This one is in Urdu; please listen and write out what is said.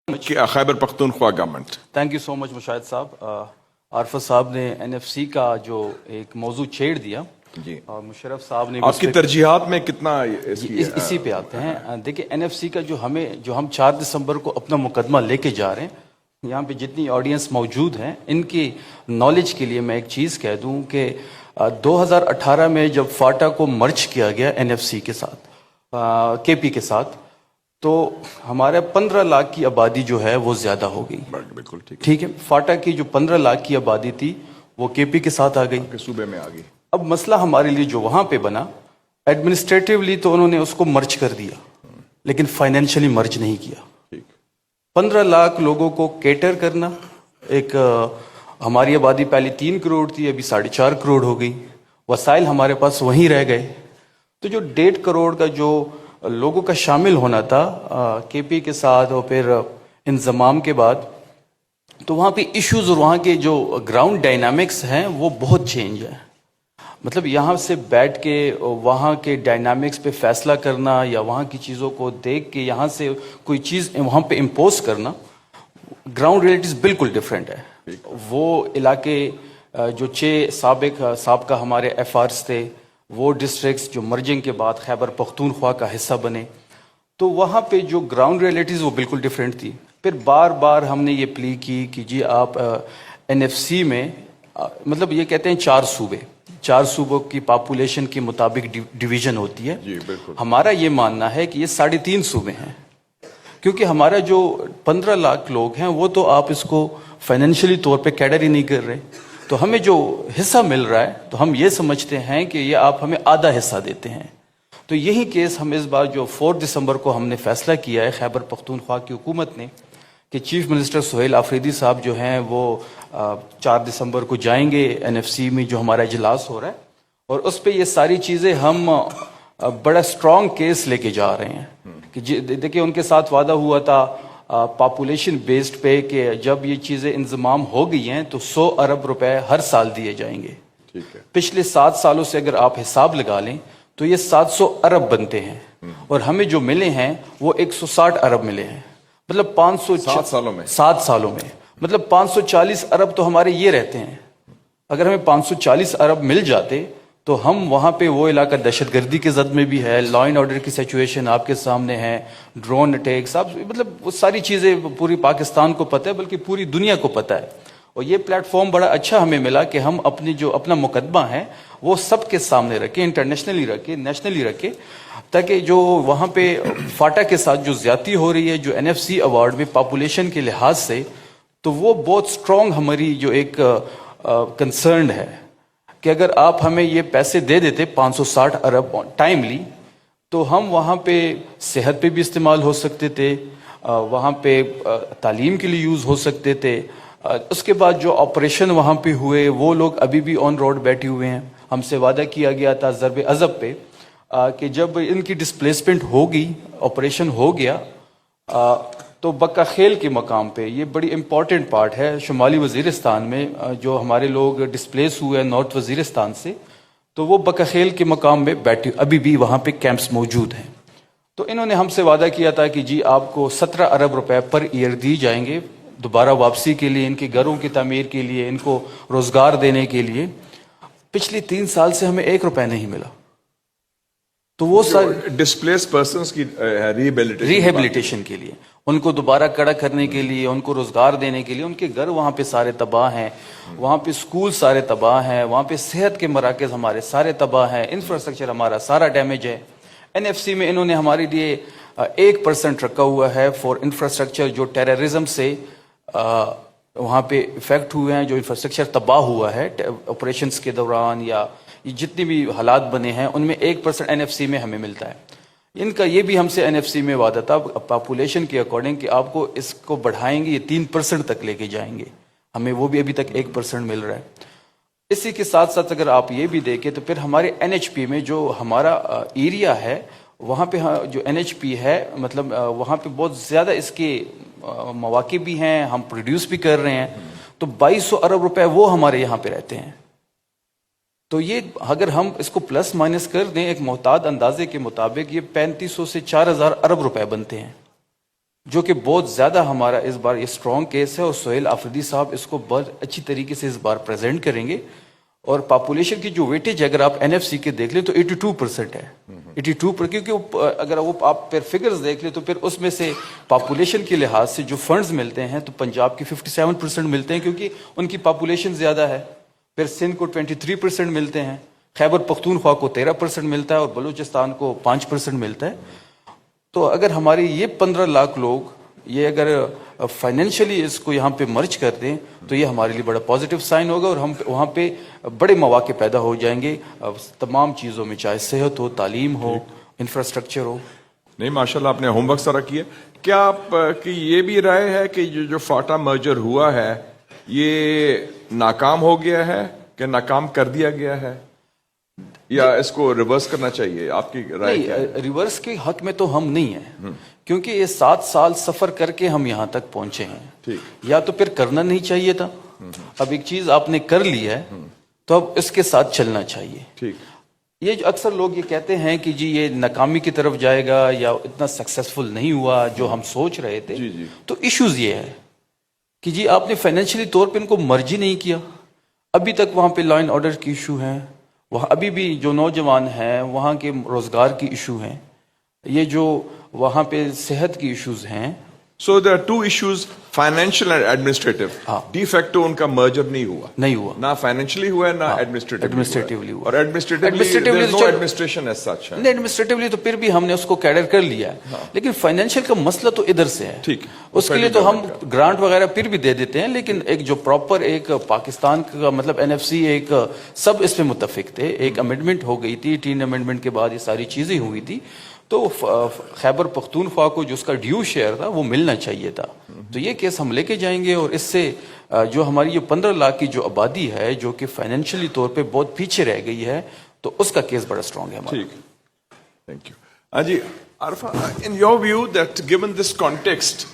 Khyber Pakhtunkhwa government. Thank you so much Mushahid sahab. عارفت صاحب نے NFC کا جو ایک موضوع چھیڑ دیا جی، اور مشرف صاحب نے آپ کی ترجیحات میں کتنا اسی پہ آتے ہیں. دیکھیں NFC کا جو ہم 4 دسمبر کو اپنا مقدمہ لے کے جا رہے ہیں، یہاں پہ جتنی آڈینس موجود ہیں ان کی نالج کے لیے میں ایک چیز کہہ دوں کہ 2018 میں جب فاٹا کو مرج کیا گیا NFC کے ساتھ KP کے ساتھ، تو ہمارے 15 لاکھ کی آبادی جو ہے وہ زیادہ ہو گئی. بالکل ٹھیک ہے. فاٹا کی جو 15 لاکھ کی آبادی تھی وہ KP کے ساتھ آ گئی، صوبے میں آ گئی. اب مسئلہ ہمارے لیے جو وہاں پہ بنا، ایڈمنسٹریٹیولی تو انہوں نے اس کو مرج کر دیا لیکن فائنینشلی مرج نہیں کیا. 15 لاکھ لوگوں کو کیٹر کرنا، ایک ہماری آبادی پہلے 3 کروڑ تھی، ابھی 4.5 کروڑ ہو گئی، وسائل ہمارے پاس وہیں رہ گئے. تو جو 1.5 کروڑ کا جو لوگوں کا شامل ہونا تھا KP کے ساتھ اور پھر انضمام کے بعد، تو وہاں پہ ایشوز اور وہاں کے جو گراؤنڈ ڈائنامکس ہیں وہ بہت چینج ہے. مطلب یہاں سے بیٹھ کے وہاں کے ڈائنامکس پہ فیصلہ کرنا یا وہاں کی چیزوں کو دیکھ کے یہاں سے کوئی چیز وہاں پہ امپوز کرنا، گراؤنڈ ریئلٹیز بالکل ڈفرینٹ ہے. وہ علاقے جو 6 سابقہ ہمارے FRs تھے، وہ ڈسٹرکٹس جو مرجنگ کے بعد خیبر پختونخوا کا حصہ بنے، تو وہاں پہ جو گراؤنڈ ریئلٹیز وہ بالکل ڈفرینٹ تھی. پھر بار بار ہم نے یہ پلی کی کہ جی آپ NFC میں، مطلب یہ کہتے ہیں 4 صوبوں کی پاپولیشن کے مطابق ڈویژن ہوتی ہے. جی بالکل. ہمارا یہ ماننا ہے کہ یہ 3.5 صوبے ہیں، کیونکہ ہمارا جو 15 لاکھ لوگ ہیں وہ تو آپ اس کو فائنینشلی طور پہ کیڈر ہی نہیں کر رہے. تو ہمیں جو حصہ مل رہا ہے تو ہم یہ سمجھتے ہیں کہ یہ آپ ہمیں آدھا حصہ دیتے ہیں. تو یہی کیس ہم اس بار جو 4 دسمبر کو ہم نے فیصلہ کیا ہے خیبر پختونخوا کی حکومت نے کہ چیف منسٹر سہیل آفریدی صاحب جو ہیں وہ 4 دسمبر کو جائیں گے NFC میں جو ہمارا اجلاس ہو رہا ہے، اور اس پہ یہ ساری چیزیں ہم بڑا اسٹرانگ کیس لے کے جا رہے ہیں کہ دیکھیں ان کے ساتھ وعدہ ہوا تھا پاپولیشن بیسڈ پہ کہ جب یہ چیزیں انضمام ہو گئی ہیں تو 100 ارب روپے ہر سال دیے جائیں گے. پچھلے 7 سالوں سے اگر آپ حساب لگا لیں تو یہ 700 ارب بنتے ہیں، اور ہمیں جو ملے ہیں وہ 160 ارب ملے ہیں. مطلب 7 سالوں میں مطلب 540 ارب تو ہمارے یہ رہتے ہیں. اگر ہمیں 540 ارب مل جاتے تو ہم وہاں پہ وہ علاقہ دہشت گردی کے زد میں بھی ہے، لا اینڈ آرڈر کی سچویشن آپ کے سامنے ہے، ڈرون اٹیکس، مطلب وہ ساری چیزیں پوری پاکستان کو پتہ ہے، بلکہ پوری دنیا کو پتہ ہے. اور یہ پلیٹ فارم بڑا اچھا ہمیں ملا کہ ہم اپنا مقدمہ ہے وہ سب کے سامنے رکھیں، انٹرنیشنلی رکھیں، نیشنلی رکھیں، تاکہ جو وہاں پہ فاٹا کے ساتھ جو زیادتی ہو رہی ہے جو NFC ایوارڈ میں پاپولیشن کے لحاظ سے، تو وہ بہت اسٹرانگ ہماری جو ایک کنسرن ہے کہ اگر آپ ہمیں یہ پیسے دے دیتے 560 ارب ٹائملی، تو ہم وہاں پہ صحت پہ بھی استعمال ہو سکتے تھے، وہاں پہ تعلیم کے لیے یوز ہو سکتے تھے. اس کے بعد جو آپریشن وہاں پہ ہوئے وہ لوگ ابھی بھی آن روڈ بیٹھے ہوئے ہیں. ہم سے وعدہ کیا گیا تھا ضرب عضب پہ کہ جب ان کی ڈسپلیسمنٹ ہوگی، آپریشن ہو گیا، تو بکا خیل کے مقام پہ، یہ بڑی امپورٹنٹ پارٹ ہے شمالی وزیرستان میں جو ہمارے لوگ ڈسپلیس ہوئے ہیں نارتھ وزیرستان سے، تو وہ بکا خیل کے مقام میں بیٹھے ابھی بھی وہاں پہ کیمپس موجود ہیں. تو انہوں نے ہم سے وعدہ کیا تھا کہ جی آپ کو 17 ارب روپے پر ایئر دی جائیں گے دوبارہ واپسی کے لیے، ان کے گھروں کی تعمیر کے لیے، ان کو روزگار دینے کے لیے. پچھلی 3 سال سے ہمیں 1 روپے نہیں ملا. تو وہ ڈسپلیس پرسنز کی ریہیبلیٹیشن کے لیے، ان کو دوبارہ کڑا کرنے کے لیے، ان کو روزگار دینے کے لیے، ان کے گھر وہاں پہ سارے تباہ ہیں، وہاں پہ اسکول سارے تباہ ہیں، وہاں پہ صحت کے مراکز ہمارے سارے تباہ ہیں، انفراسٹرکچر ہمارا سارا ڈیمیج ہے. NFC میں انہوں نے ہمارے لیے 1% رکھا ہوا ہے فار انفراسٹرکچر جو ٹیررزم سے وہاں پہ افیکٹ ہوئے ہیں، جو انفراسٹرکچر تباہ ہوا ہے آپریشنز کے دوران یا جتنے بھی حالات بنے ہیں، ان میں 1% NFC میں ہمیں ملتا ہے. ان کا یہ بھی ہم سے NFC میں وعدہ تھا پاپولیشن کے اکارڈنگ کہ آپ کو اس کو بڑھائیں گے، یہ 3% تک لے کے جائیں گے. ہمیں وہ بھی ابھی تک 1% مل رہا ہے. اسی کے ساتھ ساتھ اگر آپ یہ بھی دیکھیں تو پھر ہمارے NHP میں جو ہمارا ایریا ہے وہاں پہ جو NHP ہے، مطلب وہاں پہ بہت زیادہ اس کے مواقع بھی ہیں، ہم پروڈیوس بھی کر رہے ہیں. تو 2200 ارب روپے وہ ہمارے یہاں پہ رہتے ہیں. تو یہ اگر ہم اس کو پلس مائنس کر دیں ایک محتاط اندازے کے مطابق، یہ 3500 سے 4000 ارب روپے بنتے ہیں. جو کہ بہت زیادہ ہمارا اس بار یہ اسٹرانگ کیس ہے، اور سہیل آفریدی صاحب اس کو بہت اچھی طریقے سے اس بار پریزنٹ کریں گے. اور پاپولیشن کی جو ویٹیج اگر آپ NFC کے دیکھ لیں تو 82% ہے. 82%، کیونکہ اگر وہ آپ پھر فگرز دیکھ لیں تو پھر اس میں سے پاپولیشن کے لحاظ سے جو فنڈز ملتے ہیں تو پنجاب کی 57% ملتے ہیں کیونکہ ان کی پاپولیشن زیادہ ہے. پھر سندھ کو 23% ملتے ہیں، خیبر پختونخوا کو 13% ملتا ہے، اور بلوچستان کو 5% ملتا ہے. تو اگر ہمارے یہ 15 لاکھ لوگ یہ اگر فائنینشلی اس کو یہاں پہ مرج کر دیں تو یہ ہمارے لیے بڑا پازیٹیو سائن ہوگا، اور ہم وہاں پہ بڑے مواقع پیدا ہو جائیں گے تمام چیزوں میں، چاہے صحت ہو، تعلیم ہو، انفراسٹرکچر ہو. نہیں ماشاءاللہ آپ نے ہوم ورک سارا کیا. کیا آپ کی یہ بھی رائے ہے کہ جو فاٹا مرجر ہوا ہے یہ ناکام ہو گیا ہے کہ ناکام کر دیا گیا ہے، یا اس کو ریورس کرنا چاہیے؟ آپ کی رائے کیا ہے؟ نہیں، ریورس کے حق میں تو ہم نہیں ہیں، کیونکہ یہ 7 سال سفر کر کے ہم یہاں تک پہنچے ہیں. یا تو پھر کرنا نہیں چاہیے تھا. اب ایک چیز آپ نے کر لی ہے تو اب اس کے ساتھ چلنا چاہیے. ٹھیک. یہ جو اکثر لوگ یہ کہتے ہیں کہ جی یہ ناکامی کی طرف جائے گا یا اتنا سکسیسفل نہیں ہوا جو ہم سوچ رہے تھے، تو ایشوز یہ ہے کہ جی آپ نے فائنینشلی طور پہ ان کو مرجی نہیں کیا. ابھی تک وہاں پہ لا اینڈ آرڈر کی ایشو ہیں، وہاں ابھی بھی جو نوجوان ہیں وہاں کے روزگار کی ایشو ہیں، یہ جو وہاں پہ صحت کی ایشوز ہیں. So there are 2 issues, financial and administrative. De facto ان کا مرجر نہیں ہوا، نہ فائنینشلی ہوا ہے نہ ایڈمنسٹریٹولی ہوا. اور ایڈمنسٹریشن ایز سچ ہے. نہیں، ایڈمنسٹریٹولی تو پھر بھی ہم نے اس کو کیڈر کر لیا ہے، لیکن فائنینشیل کا مسئلہ تو ادھر سے ہے. ٹھیک، اس کے لیے تو ہم گرانٹ وغیرہ پھر بھی دے دیتے ہیں، لیکن ایک جو پراپر ایک پاکستان کا مطلب NFC ایک سب اس پہ متفق تھے. ایک امینڈمنٹ ہو گئی تھی، 3 امینڈمنٹ کے بعد یہ ساری چیزیں ہوئی تھی. تو خیبر پختونخوا کو جو اس کا ڈیو شیئر تھا وہ ملنا چاہیے تھا. تو یہ کیس ہم لے کے جائیں گے، اور اس سے جو ہماری یہ 15 لاکھ کی جو آبادی ہے جو کہ فائنینشلی طور پہ بہت پیچھے رہ گئی ہے، تو اس کا کیس بڑا اسٹرانگ ہے ہمارا. ٹھیک، تھینک یو. ہاں جی Arifa, in your view that given this context